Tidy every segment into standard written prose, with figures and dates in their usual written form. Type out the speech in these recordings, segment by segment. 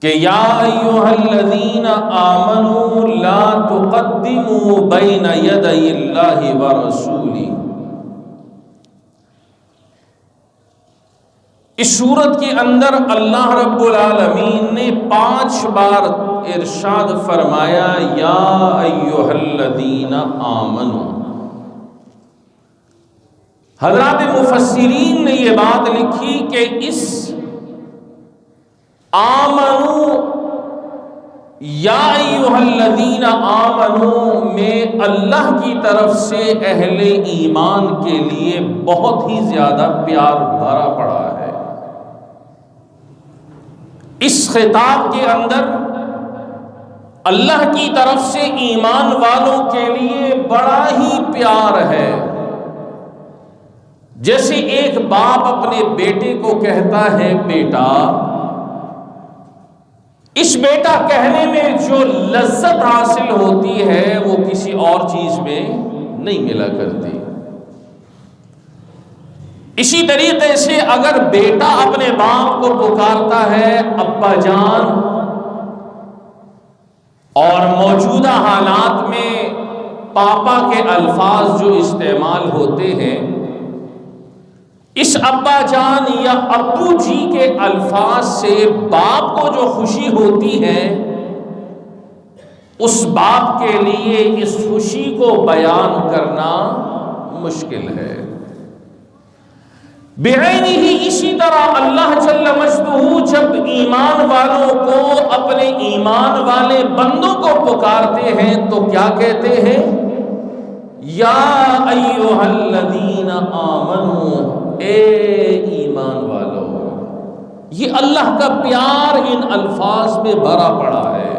کہ یا ایھا الذین آمنوا لا تقدموا بین یدی اللہ ورسولہ۔ اس سورت کے اندر اللہ رب العالمین نے 5 بار ارشاد فرمایا یا ایھا الذین آمنوا۔ حضرات مفسرین نے یہ بات لکھی کہ اس آمنو یا ایھا الذین آمنو میں اللہ کی طرف سے اہل ایمان کے لیے بہت ہی زیادہ پیار بھرا پڑا ہے۔ اس خطاب کے اندر اللہ کی طرف سے ایمان والوں کے لیے بڑا ہی پیار ہے۔ جیسے ایک باپ اپنے بیٹے کو کہتا ہے بیٹا، اس بیٹا کہنے میں جو لذت حاصل ہوتی ہے وہ کسی اور چیز میں نہیں ملا کرتی۔ اسی طریقے سے اگر بیٹا اپنے باپ کو پکارتا ہے ابا جان، اور موجودہ حالات میں پاپا کے الفاظ جو استعمال ہوتے ہیں، اس ابا جان یا ابو جی کے الفاظ سے باپ کو جو خوشی ہوتی ہے، اس باپ کے لیے اس خوشی کو بیان کرنا مشکل ہے۔ بعینہ ہی اسی طرح اللہ جل مجدہ جب ایمان والوں کو، اپنے ایمان والے بندوں کو پکارتے ہیں تو کیا کہتے ہیں؟ یا ایھا الذین آمنو، اے ایمان والو۔ یہ اللہ کا پیار ان الفاظ میں بھرا پڑا ہے۔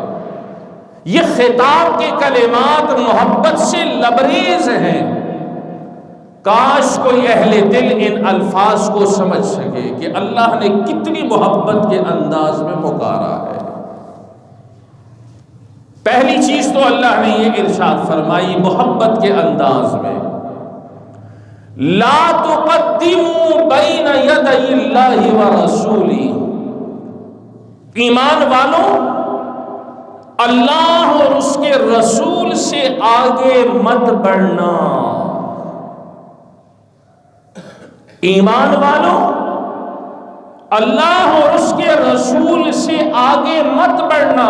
یہ خطاب کے کلمات محبت سے لبریز ہیں۔ کاش کوئی اہل دل ان الفاظ کو سمجھ سکے کہ اللہ نے کتنی محبت کے انداز میں پکارا ہے۔ پہلی چیز تو اللہ نے یہ ارشاد فرمائی محبت کے انداز میں، لا تقدموا بین یدی اللہ ورسولہ۔ ایمان والوں، اللہ اور اس کے رسول سے آگے مت بڑھنا۔ ایمان والوں، اللہ اور اس کے رسول سے آگے مت بڑھنا۔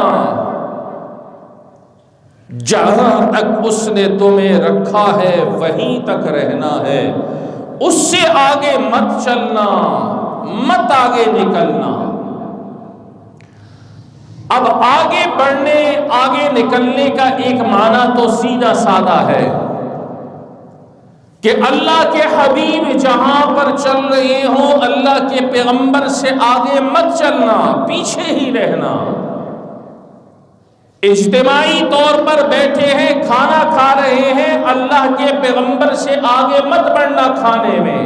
جہاں تک اس نے تمہیں رکھا ہے وہیں تک رہنا ہے، اس سے آگے مت چلنا، مت آگے نکلنا۔ اب آگے بڑھنے، آگے نکلنے کا ایک معنی تو سیدھا سادہ ہے کہ اللہ کے حبیب جہاں پر چل رہے ہوں، اللہ کے پیغمبر سے آگے مت چلنا، پیچھے ہی رہنا۔ اجتماعی طور پر بیٹھے ہیں، کھانا کھا رہے ہیں، اللہ کے پیغمبر سے آگے مت بڑھنا کھانے میں۔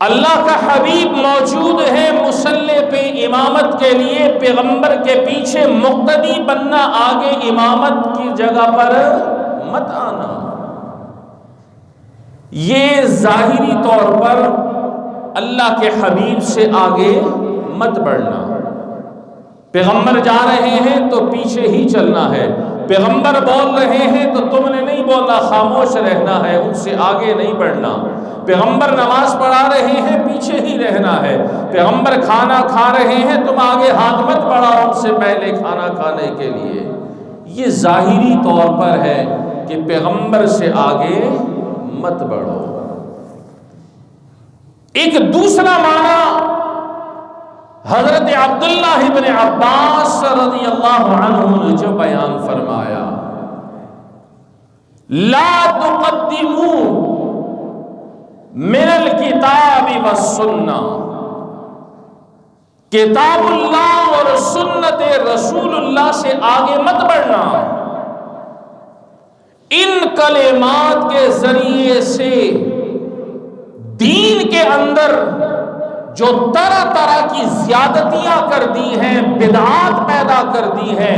اللہ کا حبیب موجود ہے مصلی پہ امامت کے لیے، پیغمبر کے پیچھے مقتدی بننا، آگے امامت کی جگہ پر مت آنا۔ یہ ظاہری طور پر اللہ کے حبیب سے آگے مت بڑھنا۔ پیغمبر جا رہے ہیں تو پیچھے ہی چلنا ہے، پیغمبر بول رہے ہیں تو تم نے نہیں بولنا، خاموش رہنا ہے، ان سے آگے نہیں بڑھنا۔ پیغمبر نماز پڑھا رہے ہیں، پیچھے ہی رہنا ہے۔ پیغمبر کھانا کھا رہے ہیں، تم آگے ہاتھ مت بڑھاؤ ان سے پہلے کھانا کھانے کے لیے۔ یہ ظاہری طور پر ہے کہ پیغمبر سے آگے مت بڑھو۔ ایک دوسرا معنی حضرت عبداللہ ابن عباس رضی اللہ عنہ نے جو بیان فرمایا، لا تقدموا من الکتاب والسنہ، کتاب اللہ اور سنت رسول اللہ سے آگے مت بڑھنا۔ ان کلمات کے ذریعے سے دین کے اندر جو طرح طرح کی زیادتیاں کر دی ہیں، بدعات پیدا کر دی ہیں،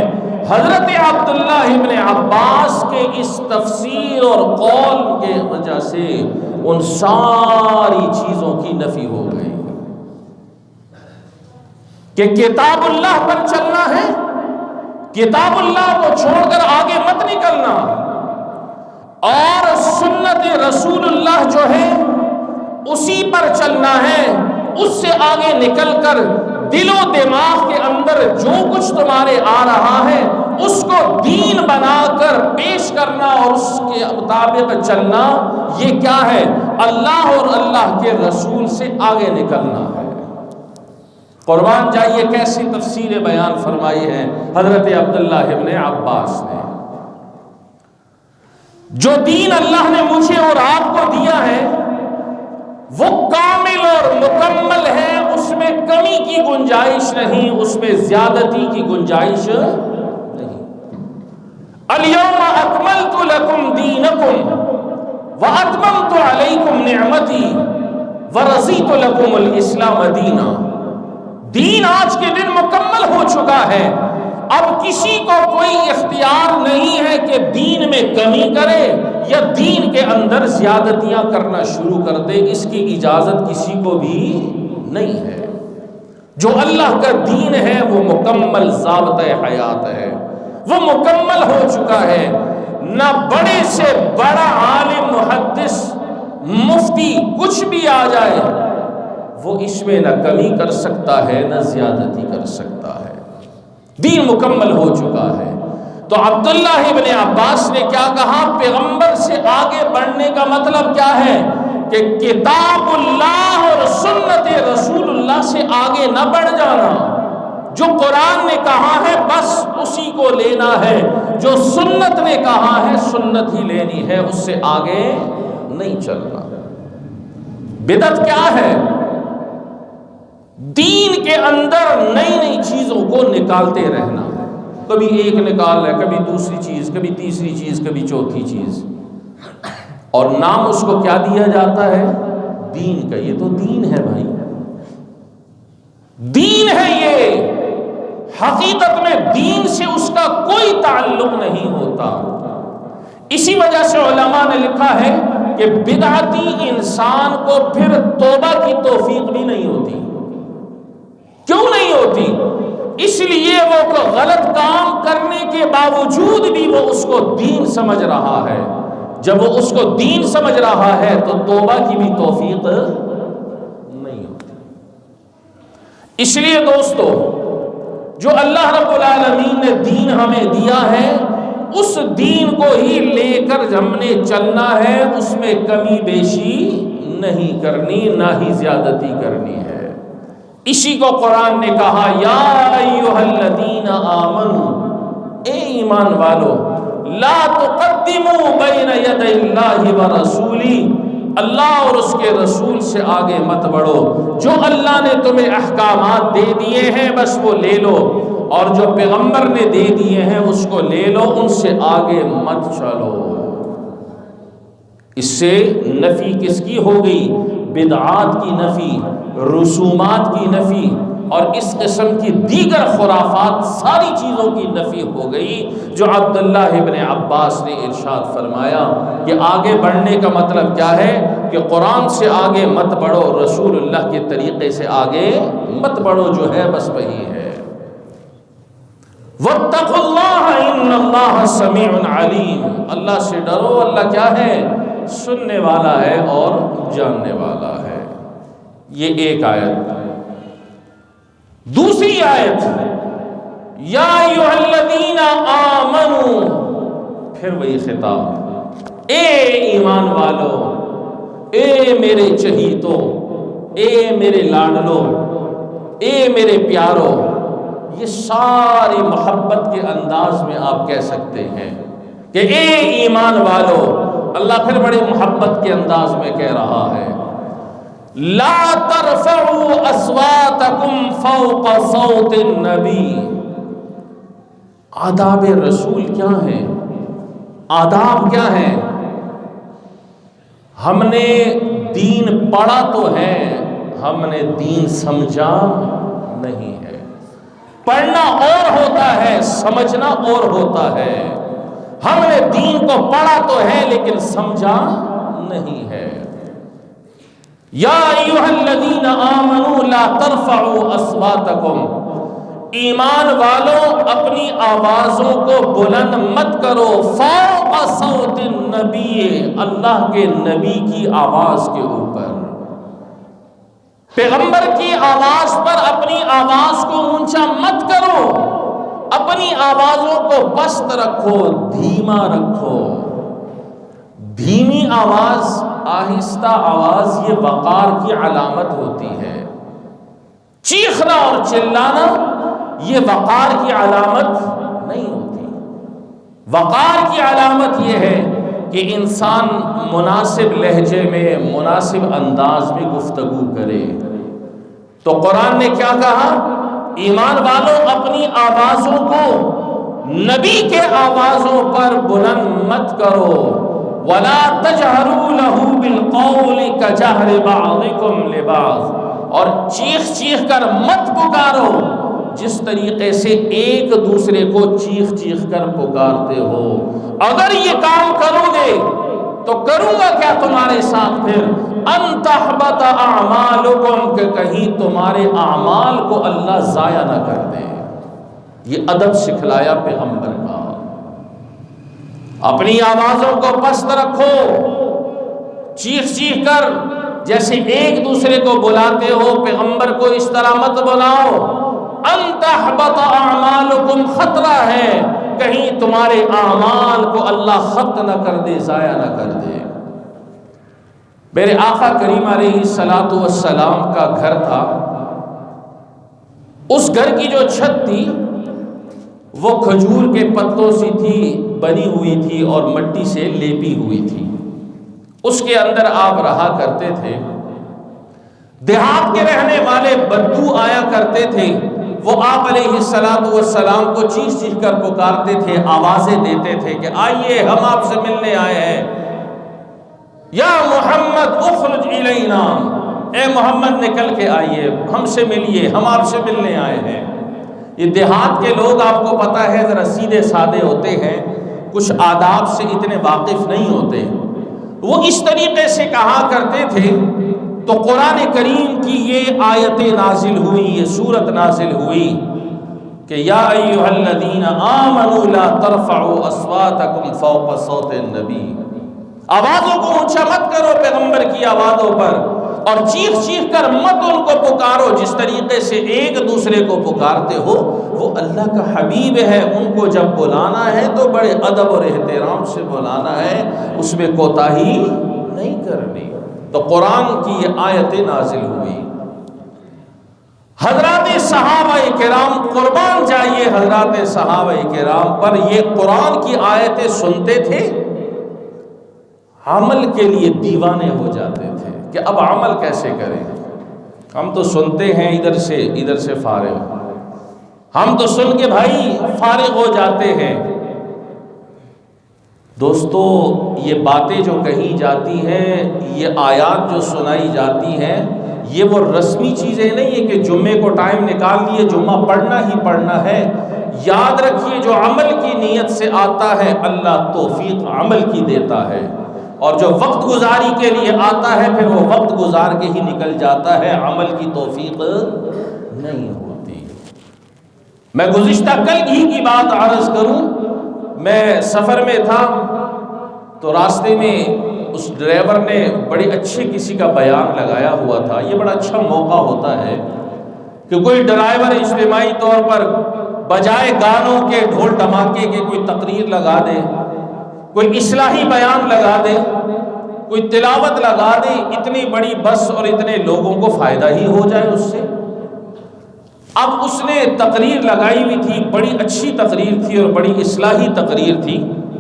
حضرت عبداللہ ابن عباس کے اس تفسیر اور قول کے وجہ سے ان ساری چیزوں کی نفی ہو گئی کہ کتاب اللہ پر چلنا ہے، کتاب اللہ کو چھوڑ کر آگے مت نکلنا، اور سنت رسول اللہ جو ہے اسی پر چلنا ہے، اس سے آگے نکل کر دل و دماغ کے اندر جو کچھ تمہارے آ رہا ہے اس کو دین بنا کر پیش کرنا اور اس کے مطابق چلنا، یہ کیا ہے؟ اللہ اور اللہ کے رسول سے آگے نکلنا ہے۔ قربان جائیے کیسی تفسیر بیان فرمائی ہے حضرت عبداللہ ابن عباس نے۔ جو دین اللہ نے مجھے اور آپ کو دیا ہے وہ کامل اور مکمل ہے، اس میں کمی کی گنجائش نہیں، اس میں زیادتی کی گنجائش نہیں۔ الیوم اکملت لکم دینکم واتممت علیکم نعمتی ورضیت لکم الاسلام دینا۔ دین آج کے دن مکمل ہو چکا ہے، اب کسی کو کوئی اختیار نہیں ہے کہ دین میں کمی کرے یا دین کے اندر زیادتیاں کرنا شروع کر دے، اس کی اجازت کسی کو بھی نہیں ہے۔ جو اللہ کا دین ہے وہ مکمل ضابطۂ حیات ہے، وہ مکمل ہو چکا ہے۔ نہ بڑے سے بڑا عالم محدث مفتی کچھ بھی آ جائے وہ اس میں نہ کمی کر سکتا ہے نہ زیادتی کر سکتا ہے، دین مکمل ہو چکا ہے۔ تو عبداللہ ابن عباس نے کیا کہا؟ پیغمبر سے آگے بڑھنے کا مطلب کیا ہے کہ کتاب اللہ اور سنت رسول اللہ سے آگے نہ بڑھ جانا۔ جو قرآن نے کہا ہے بس اسی کو لینا ہے، جو سنت نے کہا ہے سنت ہی لینی ہے، اس سے آگے نہیں چلنا۔ بدعت کیا ہے؟ دین کے اندر نئی نئی چیزوں کو نکالتے رہنا، کبھی ایک نکال ہے، کبھی دوسری چیز، کبھی تیسری چیز، کبھی چوتھی چیز، اور نام اس کو کیا دیا جاتا ہے؟ دین کا۔ یہ تو دین ہے بھائی، دین ہے یہ، حقیقت میں دین سے اس کا کوئی تعلق نہیں ہوتا۔ اسی وجہ سے علماء نے لکھا ہے کہ بدعتی انسان کو پھر توبہ کی توفیق بھی نہیں ہوتی۔ کیوں نہیں ہوتی؟ اس لیے وہ غلط کام کرنے کے باوجود بھی وہ اس کو دین سمجھ رہا ہے۔ جب وہ اس کو دین سمجھ رہا ہے تو توبہ کی بھی توفیق نہیں ہوتی۔ اس لیے دوستو، جو اللہ رب العالمین نے دین ہمیں دیا ہے اس دین کو ہی لے کر ہم نے چلنا ہے، اس میں کمی بیشی نہیں کرنی، نہ ہی زیادتی کرنی ہے۔ اسی کو قرآن نے کہا یا ایھا الذین آمنوا، اے ایمان والو، لا تقدموا بین یدی اللہ ورسولہ، اللہ اور اس کے رسول سے آگے مت بڑھو۔ جو اللہ نے تمہیں احکامات دے دیے ہیں بس وہ لے لو، اور جو پیغمبر نے دے دیے ہیں اس کو لے لو، ان سے آگے مت چلو۔ اس سے نفی کس کی ہو گئی؟ بدعات کی نفی، رسومات کی نفی، اور اس قسم کی دیگر خرافات ساری چیزوں کی نفی ہو گئی۔ جو عبداللہ ابن عباس نے ارشاد فرمایا کہ آگے بڑھنے کا مطلب کیا ہے کہ قرآن سے آگے مت بڑھو، رسول اللہ کے طریقے سے آگے مت بڑھو، جو ہے بس وہی ہے۔ واتقوا اللہ ان اللہ سمیع علیم، اللہ سے ڈرو، اللہ کیا ہے؟ سننے والا ہے اور جاننے والا ہے۔ یہ ایک آیت۔ دوسری آیت یا ایھا الذین آمنوا، پھر وہی خطاب، اے ایمان والو، اے میرے چہیتو، اے میرے لاڈلو، اے میرے پیارو، یہ ساری محبت کے انداز میں آپ کہہ سکتے ہیں کہ اے ایمان والو۔ اللہ پھر بڑی محبت کے انداز میں کہہ رہا ہے لا ترفعوا اصواتکم فوق صوت النبی۔ آداب رسول کیا ہیں؟ آداب کیا ہیں؟ ہم نے دین پڑھا تو ہے، ہم نے دین سمجھا نہیں ہے۔ پڑھنا اور ہوتا ہے، سمجھنا اور ہوتا ہے۔ ہم نے دین کو پڑھا تو ہے لیکن سمجھا نہیں ہے۔ یا ایھا الذین آمنوا لا ترفعوا اصواتکم، ایمان والوں اپنی آوازوں کو بلند مت کرو، فوق صوت النبی، اللہ کے نبی کی آواز کے اوپر، پیغمبر کی آواز پر اپنی آواز کو اونچا مت کرو، اپنی آوازوں کو پست رکھو، دھیما رکھو۔ دھیمی آواز، آہستہ آواز، یہ وقار کی علامت ہوتی ہے۔ چیخنا اور چلانا یہ وقار کی علامت نہیں ہوتی۔ وقار کی علامت یہ ہے کہ انسان مناسب لہجے میں، مناسب انداز میں گفتگو کرے۔ تو قرآن نے کیا کہا؟ ایمان والوں اپنی آوازوں کو نبی کے آوازوں پر بلند مت کرو، وَلَا تَجْهَرُوا لَهُ بِالْقَوْلِ كَجَهْرِ بَعْضِكُمْ لِبَعْضٍ، اور چیخ چیخ کر مت پکارو جس طریقے سے ایک دوسرے کو چیخ چیخ کر پکارتے ہو۔ اگر یہ کام کرو گے تو کروں گا کیا تمہارے ساتھ پھر؟ ان تحبط اعمالکم، کہ کہیں تمہارے اعمال کو اللہ ضائع نہ کر دے۔ یہ ادب سکھلایا پیغمبر کا۔ اپنی آوازوں کو پست رکھو، چیخ چیخ کر جیسے ایک دوسرے کو بلاتے ہو، پیغمبر کو اس طرح مت بلاؤ۔ ان تحبط اعمالکم، خطرہ ہے کہیں تمہارے اعمال کو اللہ خط نہ کر دے، ضائع نہ کر دے۔ میرے آقا کریم علیہ الصلوۃ والسلام کا گھر تھا، اس گھر کی جو چھت تھی وہ کھجور کے پتوں سے تھی بنی ہوئی تھی اور مٹی سے لیپی ہوئی تھی۔ اس کے اندر آپ رہا کرتے تھے۔ دیہات کے رہنے والے بدو آیا کرتے تھے، وہ آپ علیہ الصلوۃ والسلام کو چیخ چیخ کر پکارتے تھے، آوازیں دیتے تھے کہ آئیے ہم آپ سے ملنے آئے ہیں، یا محمد اخرج الینا، اے محمد نکل کے آئیے، ہم سے ملیے، ہم آپ سے ملنے آئے ہیں۔ یہ دیہات کے لوگ آپ کو پتہ ہے ذرا سیدھے سادے ہوتے ہیں، کچھ آداب سے اتنے واقف نہیں ہوتے، وہ اس طریقے سے کہا کرتے تھے۔ تو قرآن کریم کی یہ آیت نازل ہوئی، یہ سورت نازل ہوئی کہ یا ایھا الذین آمنوا لا ترفعوا اصواتکم فوق صوت النبی، آوازوں کو اونچا مت کرو پیغمبر کی آوازوں پر، اور چیخ چیخ کر مت ان کو پکارو جس طریقے سے ایک دوسرے کو پکارتے ہو۔ وہ اللہ کا حبیب ہے، ان کو جب بلانا ہے تو بڑے ادب اور احترام سے بلانا ہے، اس میں کوتاہی نہیں کرنی۔ تو قرآن کی یہ آیت نازل ہوئی۔ حضرات صحابہ کرام، قربان جائیے حضرات صحابہ کرام پر، یہ قرآن کی آیتیں سنتے تھے، عمل کے لیے دیوانے ہو جاتے تھے کہ اب عمل کیسے کریں۔ ہم تو سنتے ہیں ادھر سے فارغ، ہم تو سن کے بھائی فارغ ہو جاتے ہیں۔ دوستو، یہ باتیں جو کہی جاتی ہیں، یہ آیات جو سنائی جاتی ہیں، یہ وہ رسمی چیزیں نہیں ہیں کہ جمعے کو ٹائم نکال لیے جمعہ پڑھنا ہی پڑھنا ہے۔ یاد رکھیے جو عمل کی نیت سے آتا ہے اللہ توفیق عمل کی دیتا ہے، اور جو وقت گزاری کے لیے آتا ہے پھر وہ وقت گزار کے ہی نکل جاتا ہے، عمل کی توفیق نہیں ہوتی۔ میں گزشتہ کل ہی کی بات عرض کروں، میں سفر میں تھا تو راستے میں اس ڈرائیور نے بڑی اچھی کسی کا بیان لگایا ہوا تھا۔ یہ بڑا اچھا موقع ہوتا ہے کہ کوئی ڈرائیور اجتماعی طور پر بجائے گانوں کے، ڈھول ڈھماکے کے کوئی تقریر لگا دے، کوئی اصلاحی بیان لگا دے، کوئی تلاوت لگا دے، اتنی بڑی بس اور اتنے لوگوں کو فائدہ ہی ہو جائے اس سے۔ اب اس نے تقریر لگائی ہوئی تھی، بڑی اچھی تقریر تھی اور بڑی اصلاحی تقریر تھی،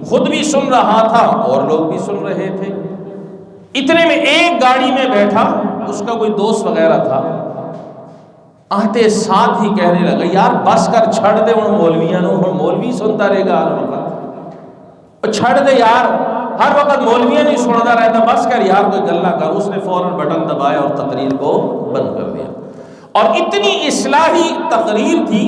خود بھی سن رہا تھا اور لوگ بھی سن رہے تھے۔ اتنے میں ایک گاڑی میں بیٹھا، اس کا کوئی دوست وغیرہ تھا، آتے ساتھ ہی کہنے لگا یار بس کر، چھڑ دے ان مولویاں نو، مولوی سنتا رہے گا ہر وقت، چھڑ دے یار، ہر وقت مولویاں نہیں سنتا رہتا، بس کر یار، کوئی گلا کر۔ اس نے فوراً بٹن دبایا اور تقریر کو بند کر دیا۔ اور اتنی اصلاحی تقریر تھی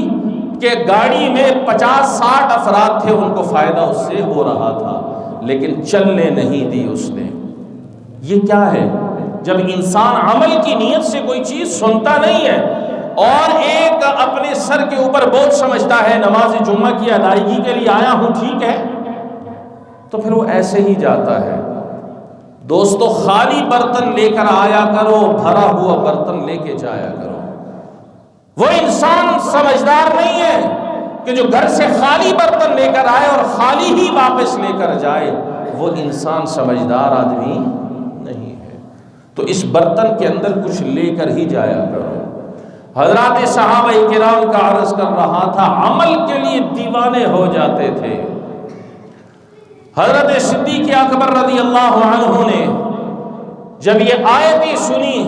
کہ گاڑی میں 50-60 افراد تھے، ان کو فائدہ اس سے ہو رہا تھا، لیکن چلنے نہیں دی اس نے۔ یہ کیا ہے؟ جب انسان عمل کی نیت سے کوئی چیز سنتا نہیں ہے اور ایک اپنے سر کے اوپر بوجھ سمجھتا ہے، نماز جمعہ کی ادائیگی کے لیے آیا ہوں ٹھیک ہے، تو پھر وہ ایسے ہی جاتا ہے۔ دوستو، خالی برتن لے کر آیا کرو، بھرا ہوا برتن لے کے جایا کرو۔ وہ انسان سمجھدار نہیں ہے کہ جو گھر سے خالی برتن لے کر آئے اور خالی ہی واپس لے کر جائے، وہ انسان سمجھدار آدمی نہیں ہے۔ تو اس برتن کے اندر کچھ لے کر ہی جایا کرو۔ حضرات صحابہ کرام کا عرض کر رہا تھا، عمل کے لیے دیوانے ہو جاتے تھے۔ حضرت صدیق اکبر رضی اللہ عنہ نے جب یہ آیتیں سنی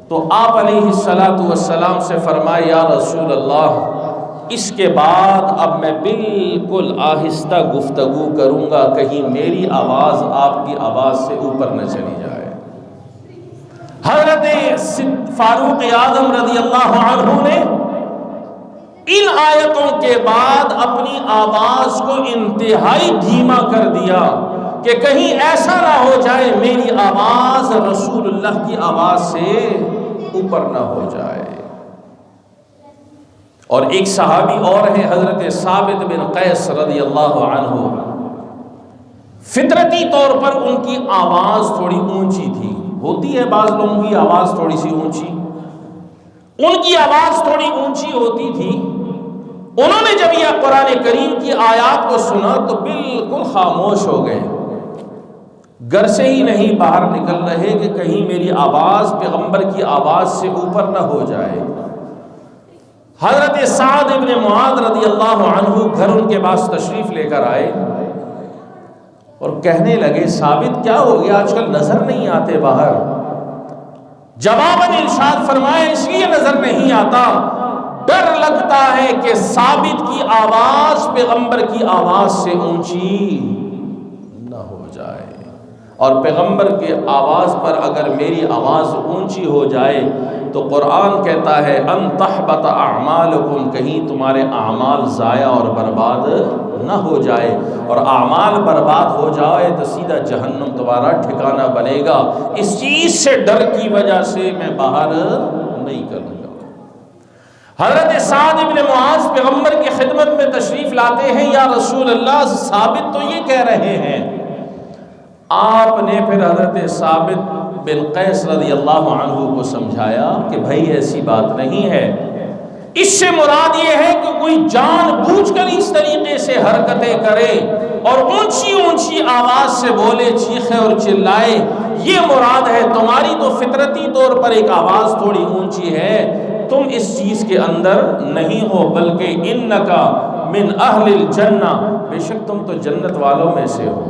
تو آپ علیہ السلام سے فرمایا، یا رسول اللہ، اس کے بعد اب میں بالکل آہستہ گفتگو کروں گا، کہیں میری آواز آپ کی آواز سے اوپر نہ چلی جائے۔ حضرت فاروق اعظم رضی اللہ عنہ نے ان آیتوں کے بعد اپنی آواز کو انتہائی دھیما کر دیا کہ کہیں ایسا نہ ہو جائے میری آواز رسول اللہ کی آواز سے اوپر نہ ہو جائے۔ اور ایک صحابی اور ہے حضرت ثابت بن قیس رضی اللہ عنہ، فطرتی طور پر ان کی آواز تھوڑی اونچی تھی، ہوتی ہے بعض لوگوں کی آواز تھوڑی سی اونچی، ان کی آواز تھوڑی اونچی ہوتی تھی۔ انہوں نے جب یہ قرآن کریم کی آیات کو سنا تو بالکل خاموش ہو گئے، گھر سے ہی نہیں باہر نکل رہے کہ کہیں میری آواز پیغمبر کی آواز سے اوپر نہ ہو جائے۔ حضرت سعد بن معاذ رضی اللہ عنہ گھر ان کے پاس تشریف لے کر آئے اور کہنے لگے، ثابت کیا ہو گیا، آج کل نظر نہیں آتے باہر؟ جواباً ارشاد فرمایا، اس لیے نظر نہیں آتا، ڈر لگتا ہے کہ ثابت کی آواز پیغمبر کی آواز سے اونچی نہ ہو جائے، اور پیغمبر کی آواز پر اگر میری آواز اونچی ہو جائے تو قرآن کہتا ہے ان تحبط اعمالکم، کہیں تمہارے اعمال ضائع اور برباد نہ ہو جائے، اور اعمال برباد ہو جائے تو سیدھا جہنم تمہارا ٹھکانہ بنے گا۔ اس چیز سے ڈر کی وجہ سے میں باہر نہیں کروں گا۔ حضرت سعد بن معاذ پیغمبر کی خدمت میں تشریف لاتے ہیں، یا رسول اللہ، ثابت تو یہ کہہ رہے ہیں۔ آپ نے پھر حضرت ثابت بن قیس رضی اللہ عنہ کو سمجھایا کہ بھائی ایسی بات نہیں ہے، اس سے مراد یہ ہے کہ کوئی جان بوجھ کر اس طریقے سے حرکتیں کرے اور اونچی اونچی آواز سے بولے، چیخے اور چلائے، یہ مراد ہے۔ تمہاری تو فطرتی طور پر ایک آواز تھوڑی اونچی ہے، تم اس چیز کے اندر نہیں ہو، بلکہ انکا من اہل الجنہ، بے شک تم تو جنت والوں میں سے ہو۔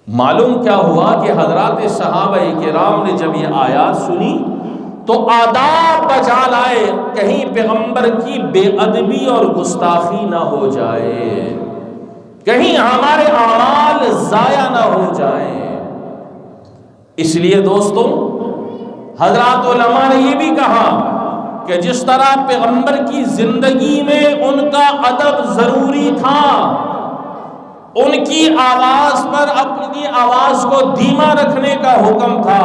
معلوم کیا ہوا کہ حضرات صحابہ کرام نے جب یہ آیات سنی تو آداب بجا لائے، کہیں پیغمبر کی بے ادبی اور گستاخی نہ ہو جائے، کہیں ہمارے اعمال ضائع نہ ہو جائیں۔ اس لیے دوستوں، حضرات علماء نے یہ بھی کہا کہ جس طرح پیغمبر کی زندگی میں ان کا ادب ضروری تھا، ان کی آواز پر اپنی آواز کو دھیما رکھنے کا حکم تھا،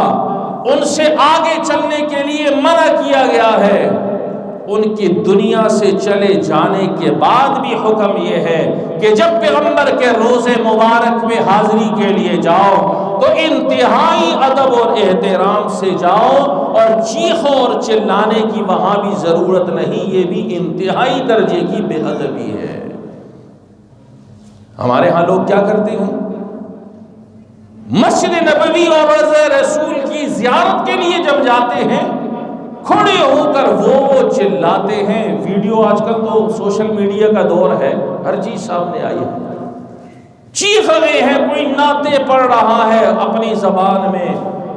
ان سے آگے چلنے کے لیے منع کیا گیا ہے، ان کی دنیا سے چلے جانے کے بعد بھی حکم یہ ہے کہ جب پیغمبر کے روزے مبارک میں حاضری کے لیے جاؤ تو انتہائی ادب اور احترام سے جاؤ، اور چیخوں اور چلانے کی وہاں بھی ضرورت نہیں، یہ بھی انتہائی درجے کی بے ادبی ہے۔ ہمارے ہاں لوگ کیا کرتے ہیں، مسجد نبوی اور روضہ رسول کی زیارت کے لیے جب جاتے ہیں کھڑے ہو کر وہ چلاتے ہیں۔ ویڈیو آج کل تو سوشل میڈیا کا دور ہے، ہر چیز سامنے آئی ہے، چیخ رہے ہیں، کوئی نعتیں پڑھ رہا ہے اپنی زبان میں،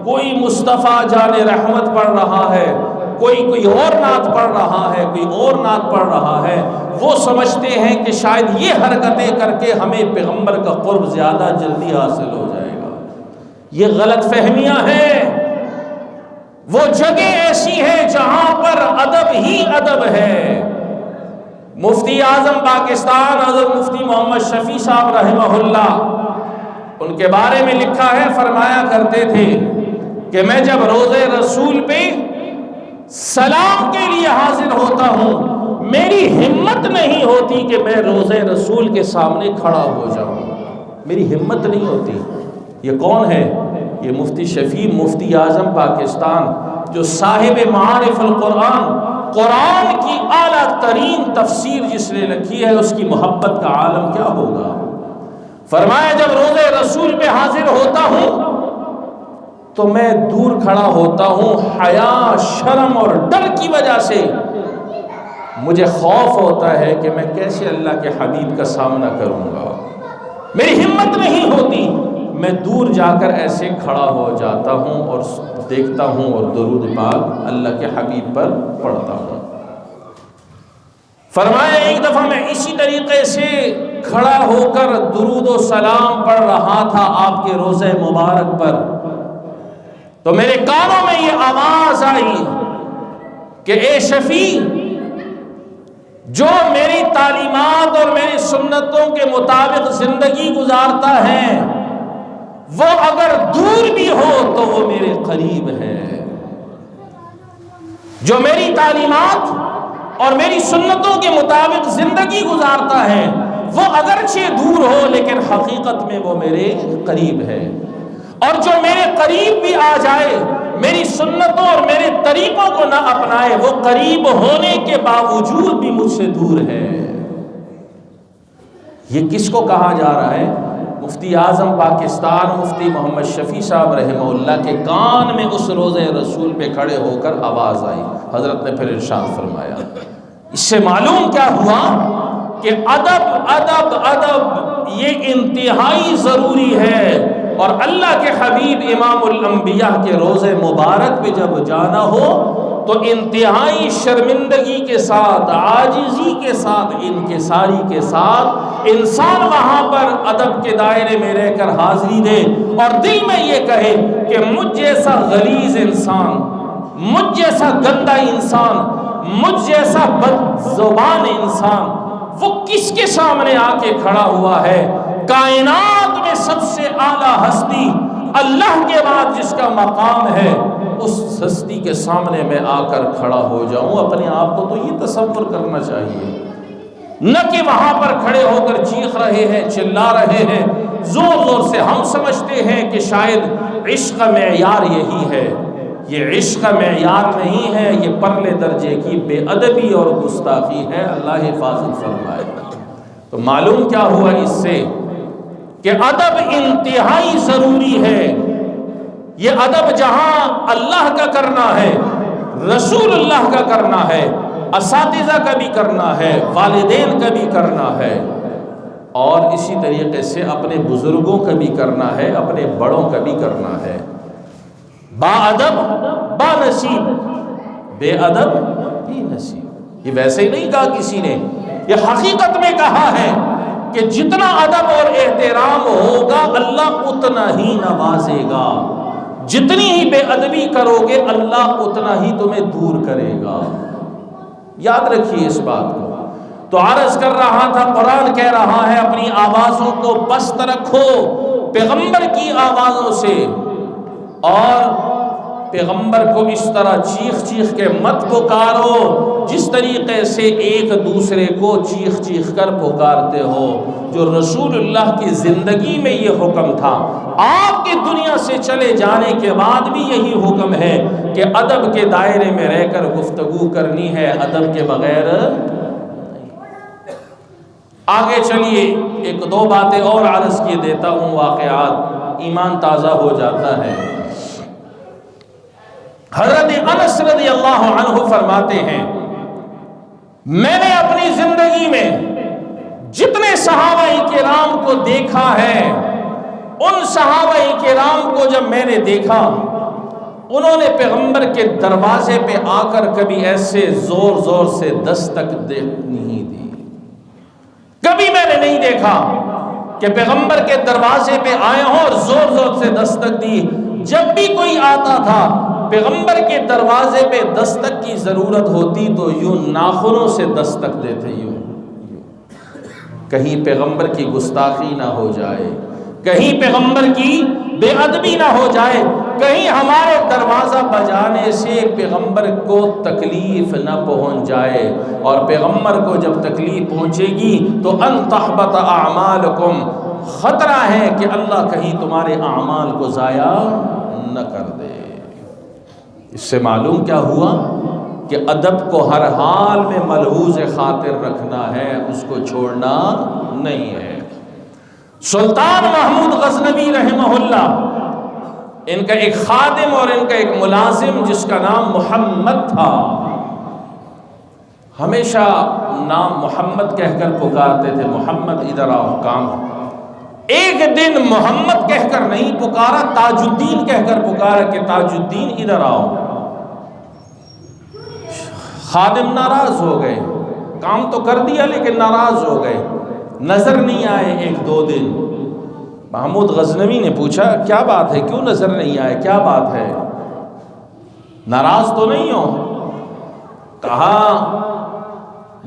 کوئی مصطفیٰ جان رحمت پڑھ رہا ہے، کوئی اور نعت پڑھ رہا ہے، کوئی اور نعت پڑھ رہا ہے۔ وہ سمجھتے ہیں کہ شاید یہ حرکتیں کر کے ہمیں پیغمبر کا قرب زیادہ جلدی حاصل ہو جائے گا۔ یہ غلط فہمیاں ہیں۔ وہ جگہ ایسی ہے جہاں پر ادب ہی ادب ہے، مفتی اعظم پاکستان حضرت مفتی محمد شفیع صاحب رحمہ اللہ، ان کے بارے میں لکھا ہے، فرمایا کرتے تھے کہ میں جب روضہ رسول پہ سلام کے لیے حاضر ہوتا ہوں، میری ہمت نہیں ہوتی کہ میں روضہ رسول کے سامنے کھڑا ہو جاؤں، میری ہمت نہیں ہوتی۔ یہ کون ہے؟ یہ مفتی شفیع مفتی اعظم پاکستان، جو صاحب معارف القرآن، قرآن کی اعلیٰ ترین تفسیر جس نے لکھی ہے، اس کی محبت کا عالم کیا ہوگا۔ فرمایا جب روضہ رسول پہ حاضر ہوتا ہوں تو میں دور کھڑا ہوتا ہوں، حیا، شرم اور ڈر کی وجہ سے مجھے خوف ہوتا ہے کہ میں کیسے اللہ کے حبیب کا سامنا کروں گا، میری ہمت نہیں ہوتی، میں دور جا کر ایسے کھڑا ہو جاتا ہوں اور دیکھتا ہوں اور درود پاک اللہ کے حبیب پر پڑھتا ہوں۔ فرمایا ایک دفعہ میں اسی طریقے سے کھڑا ہو کر درود و سلام پڑھ رہا تھا آپ کے روضہ مبارک پر، تو میرے کانوں میں یہ آواز آئی کہ اے شفیع، جو میری تعلیمات اور میری سنتوں کے مطابق زندگی گزارتا ہے وہ اگر دور بھی ہو تو وہ میرے قریب ہے، جو میری تعلیمات اور میری سنتوں کے مطابق زندگی گزارتا ہے وہ اگرچہ دور ہو لیکن حقیقت میں وہ میرے قریب ہے، اور جو میرے قریب بھی آ جائے، میری سنتوں اور میرے طریقوں کو نہ اپنائے، وہ قریب ہونے کے باوجود بھی مجھ سے دور ہے۔ یہ کس کو کہا جا رہا ہے؟ مفتی اعظم پاکستان مفتی محمد شفیع صاحب رحمہ اللہ کے کان میں اس روضہ رسول پہ کھڑے ہو کر آواز آئی۔ حضرت نے پھر ارشاد فرمایا، اس سے معلوم کیا ہوا کہ ادب ادب ادب یہ انتہائی ضروری ہے، اور اللہ کے حبیب امام الانبیاء کے روضہ مبارک پہ جب جانا ہو تو انتہائی شرمندگی کے ساتھ، عاجزی کے ساتھ، انکساری کے ساتھ انسان وہاں پر ادب کے دائرے میں رہ کر حاضری دے، اور دل میں یہ کہے کہ مجھ جیسا غلیظ انسان، مجھ جیسا گندا انسان، مجھ جیسا بد زبان انسان وہ کس کے سامنے آ کے کھڑا ہوا ہے۔ کائنات میں سب سے اعلیٰ ہستی اللہ کے بعد جس کا مقام ہے، اس ہستی کے سامنے میں آ کر کھڑا ہو جاؤں۔ اپنے آپ کو تو یہ تصور کرنا چاہیے، نہ کہ وہاں پر کھڑے ہو کر چیخ رہے ہیں، چلا رہے ہیں زور زور سے۔ ہم سمجھتے ہیں کہ شاید عشق کا معیار یہی ہے، یہ عشق کا معیار نہیں ہے، یہ پرلے درجے کی بے ادبی اور گستاخی ہے، اللہ حفاظت فرمائے۔ تو معلوم کیا ہوا اس سے کہ ادب انتہائی ضروری ہے۔ یہ ادب جہاں اللہ کا کرنا ہے، رسول اللہ کا کرنا ہے، اساتذہ کا بھی کرنا ہے، والدین کا بھی کرنا ہے، اور اسی طریقے سے اپنے بزرگوں کا بھی کرنا ہے، اپنے بڑوں کا بھی کرنا ہے۔ با ادب با نصیب، بے ادب بے نصیب۔ یہ ویسے ہی نہیں کہا کسی نے، یہ حقیقت میں کہا ہے کہ جتنا ادب اور احترام ہوگا اللہ اتنا ہی نوازے گا، جتنی ہی بے ادبی کرو گے اللہ اتنا ہی تمہیں دور کرے گا۔ یاد رکھیے اس بات کو۔ تو عرض کر رہا تھا، قرآن کہہ رہا ہے اپنی آوازوں کو پست رکھو پیغمبر کی آوازوں سے، اور پیغمبر کو اس طرح چیخ چیخ کے مت پکارو جس طریقے سے ایک دوسرے کو چیخ چیخ کر پکارتے ہو، جو رسول اللہ کی زندگی میں یہ حکم تھا۔ آپ کے دنیا سے چلے جانے کے بعد بھی یہی حکم ہے کہ ادب کے دائرے میں رہ کر گفتگو کرنی ہے، ادب کے بغیر نہیں۔ آگے چلیے، ایک دو باتیں اور عرض کیے دیتا ہوں، واقعات، ایمان تازہ ہو جاتا ہے۔ حضرت انس رضی اللہ عنہ فرماتے ہیں، میں نے اپنی زندگی میں جتنے صحابہ کرام کو دیکھا ہے، ان صحابہ کرام کو جب میں نے دیکھا، انہوں نے پیغمبر کے دروازے پہ آ کر کبھی ایسے زور زور سے دستک نہیں دی۔ کبھی میں نے نہیں دیکھا کہ پیغمبر کے دروازے پہ آئے ہوں اور زور زور سے دستک دی۔ جب بھی کوئی آتا تھا پیغمبر کے دروازے پہ دستک کی ضرورت ہوتی تو یوں ناخنوں سے دستک دیتے، یوں کہیں پیغمبر کی گستاخی نہ ہو جائے، کہیں پیغمبر کی بے ادبی نہ ہو جائے، کہیں ہمارے دروازہ بجانے سے پیغمبر کو تکلیف نہ پہنچ جائے، اور پیغمبر کو جب تکلیف پہنچے گی تو ان تحبط اعمالکم، خطرہ ہے کہ اللہ کہیں تمہارے اعمال کو ضائع نہ کر دے۔ اس سے معلوم کیا ہوا کہ ادب کو ہر حال میں ملحوظ خاطر رکھنا ہے، اس کو چھوڑنا نہیں ہے۔ سلطان محمود غزنوی رحمہ اللہ، ان کا ایک خادم اور ان کا ایک ملازم جس کا نام محمد تھا، ہمیشہ نام محمد کہہ کر پکارتے تھے، محمد ادھر آؤ کام۔ ایک دن محمد کہہ کر نہیں پکارا، تاج الدین کہہ کر پکارا کہ تاج الدین ادھر آؤ۔ خادم ناراض ہو گئے، کام تو کر دیا لیکن ناراض ہو گئے، نظر نہیں آئے۔ ایک دو دن محمود غزنوی نے پوچھا کیا بات ہے، کیوں نظر نہیں آئے، کیا بات ہے، ناراض تو نہیں ہو؟ کہا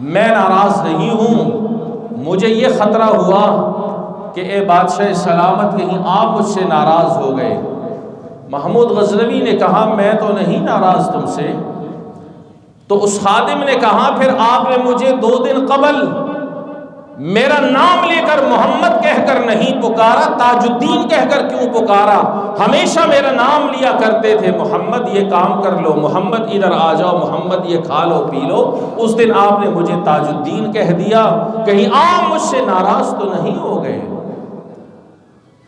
میں ناراض نہیں ہوں، مجھے یہ خطرہ ہوا کہ اے بادشاہ سلامت کہیں آپ مجھ سے ناراض ہو گئے۔ محمود غزنوی نے کہا میں تو نہیں ناراض تم سے۔ تو اس خادم نے کہا پھر آپ نے مجھے 2 دن قبل میرا نام لے کر محمد کہہ کر نہیں پکارا، تاج الدین کہہ کر کیوں پکارا؟ ہمیشہ میرا نام لیا کرتے تھے، محمد یہ کام کر لو، محمد ادھر آ جاؤ، محمد یہ کھا لو پی لو۔ اس دن آپ نے مجھے تاج الدین کہہ دیا، کہیں آپ مجھ سے ناراض تو نہیں ہو گئے؟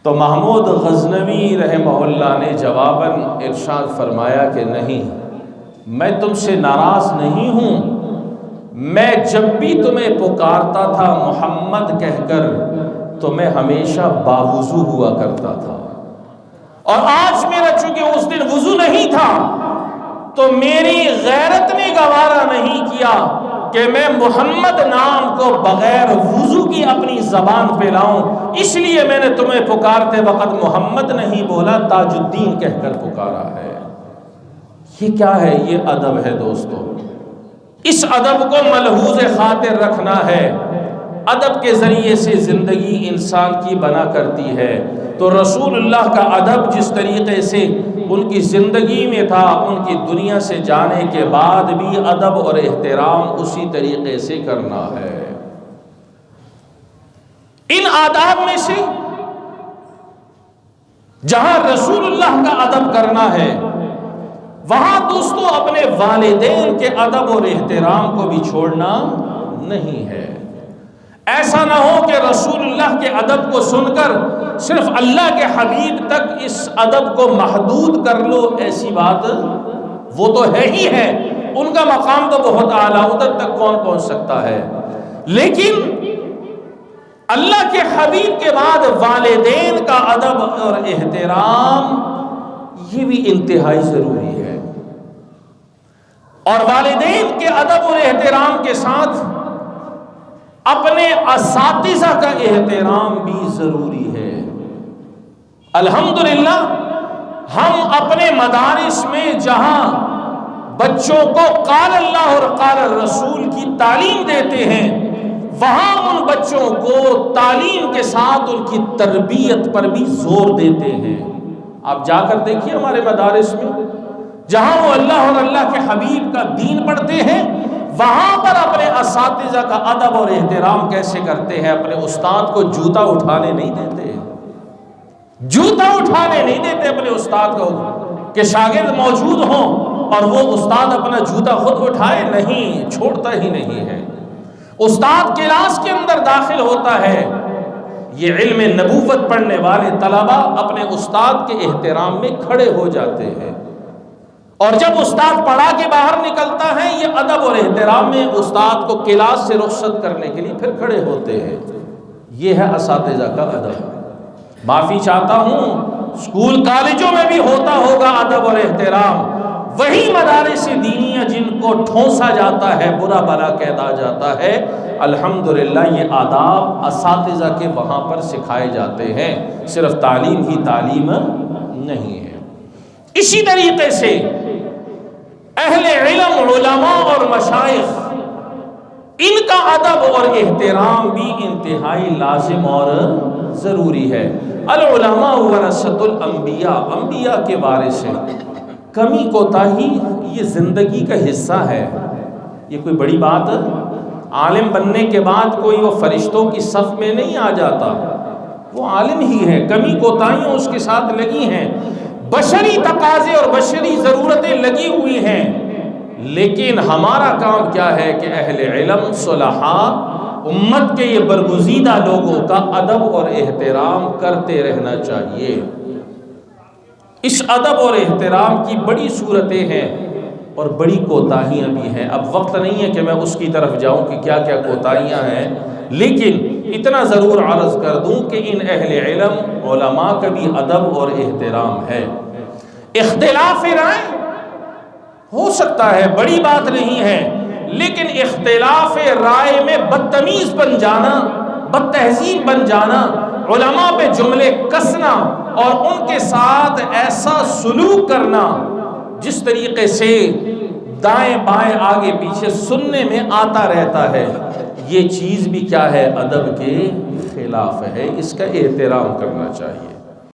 تو محمود غزنوی رحمہ اللہ نے جواباً ارشاد فرمایا کہ نہیں، میں تم سے ناراض نہیں ہوں، میں جب بھی تمہیں پکارتا تھا محمد کہہ کر تو میں ہمیشہ باوضو ہوا کرتا تھا، اور آج میرا چونکہ اس دن وضو نہیں تھا تو میری غیرت نے گوارا نہیں کیا کہ میں محمد نام کو بغیر وضو کی اپنی زبان پہ لاؤں، اس لیے میں نے تمہیں پکارتے وقت محمد نہیں بولا، تاج الدین کہہ کر پکارا ہے۔ یہ کیا ہے؟ یہ ادب ہے دوستو، اس ادب کو ملحوظ خاطر رکھنا ہے۔ ادب کے ذریعے سے زندگی انسان کی بنا کرتی ہے۔ تو رسول اللہ کا ادب جس طریقے سے ان کی زندگی میں تھا، ان کی دنیا سے جانے کے بعد بھی ادب اور احترام اسی طریقے سے کرنا ہے۔ ان آداب میں سے جہاں رسول اللہ کا ادب کرنا ہے، وہاں دوستو اپنے والدین کے ادب اور احترام کو بھی چھوڑنا نہیں ہے۔ ایسا نہ ہو کہ رسول اللہ کے ادب کو سن کر صرف اللہ کے حبیب تک اس ادب کو محدود کر لو، ایسی بات وہ تو ہے ہی ہے، ان کا مقام تو بہت اعلیٰ، ادھر تک کون پہنچ سکتا ہے، لیکن اللہ کے حبیب کے بعد والدین کا ادب اور احترام یہ بھی انتہائی ضروری ہے۔ اور والدین کے ادب اور احترام کے ساتھ اپنے اساتذہ کا احترام بھی ضروری ہے۔ الحمدللہ ہم اپنے مدارس میں جہاں بچوں کو قال اللہ اور قال الرسول کی تعلیم دیتے ہیں، وہاں ان بچوں کو تعلیم کے ساتھ ان کی تربیت پر بھی زور دیتے ہیں۔ آپ جا کر دیکھیے ہمارے مدارس میں جہاں وہ اللہ اور اللہ کے حبیب کا دین پڑھتے ہیں، وہاں پر اپنے اساتذہ کا ادب اور احترام کیسے کرتے ہیں۔ اپنے استاد کو جوتا اٹھانے نہیں دیتے، جوتا اٹھانے نہیں دیتے اپنے استاد کو، کہ شاگرد موجود ہوں اور وہ استاد اپنا جوتا خود اٹھائے، نہیں، چھوڑتا ہی نہیں ہے۔ استاد کلاس کے اندر داخل ہوتا ہے، یہ علم نبوت پڑھنے والے طلبہ اپنے استاد کے احترام میں کھڑے ہو جاتے ہیں، اور جب استاد پڑھا کے باہر نکلتا ہے، یہ ادب اور احترام میں استاد کو کلاس سے رخصت کرنے کے لیے پھر کھڑے ہوتے ہیں۔ یہ ہے اساتذہ کا ادب۔ معافی چاہتا ہوں، اسکول کالجوں میں بھی ہوتا ہوگا ادب اور احترام، وہی مدارس دینیہ جن کو ٹھونسا جاتا ہے، برا بلا کہا جاتا ہے، الحمدللہ یہ آداب اساتذہ کے وہاں پر سکھائے جاتے ہیں، صرف تعلیم ہی تعلیم نہیں ہے۔ اسی طریقے سے اہل علم، علماء اور مشائخ ان کا ادب اور احترام بھی انتہائی لازم اور ضروری ہے۔ العلماء ورثۃ الانبیاء، انبیاء کے وارث ہیں۔ کمی کوتاہی یہ زندگی کا حصہ ہے، یہ کوئی بڑی بات، عالم بننے کے بعد کوئی وہ فرشتوں کی صف میں نہیں آ جاتا، وہ عالم ہی ہے، کمی کوتاہیاں اس کے ساتھ لگی ہیں، بشری تقاضے اور بشری ضرورتیں لگی ہوئی ہیں، لیکن ہمارا کام کیا ہے کہ اہل علم، صلحاء، امت کے یہ برگزیدہ لوگوں کا ادب اور احترام کرتے رہنا چاہیے۔ اس ادب اور احترام کی بڑی صورتیں ہیں اور بڑی کوتاہیاں بھی ہیں۔ اب وقت نہیں ہے کہ میں اس کی طرف جاؤں کہ کیا کیا کوتاہیاں ہیں، لیکن اتنا ضرور عرض کر دوں کہ ان اہل علم علماء کا بھی ادب اور احترام ہے۔ اختلاف رائے ہو سکتا ہے، بڑی بات نہیں ہے، لیکن اختلاف رائے میں بدتمیز بن جانا، بد تہذیب بن جانا، علماء پہ جملے کسنا اور ان کے ساتھ ایسا سلوک کرنا جس طریقے سے دائیں بائیں آگے پیچھے سننے میں آتا رہتا ہے، یہ چیز بھی کیا ہے، ادب کے خلاف ہے، اس کا احترام کرنا چاہیے۔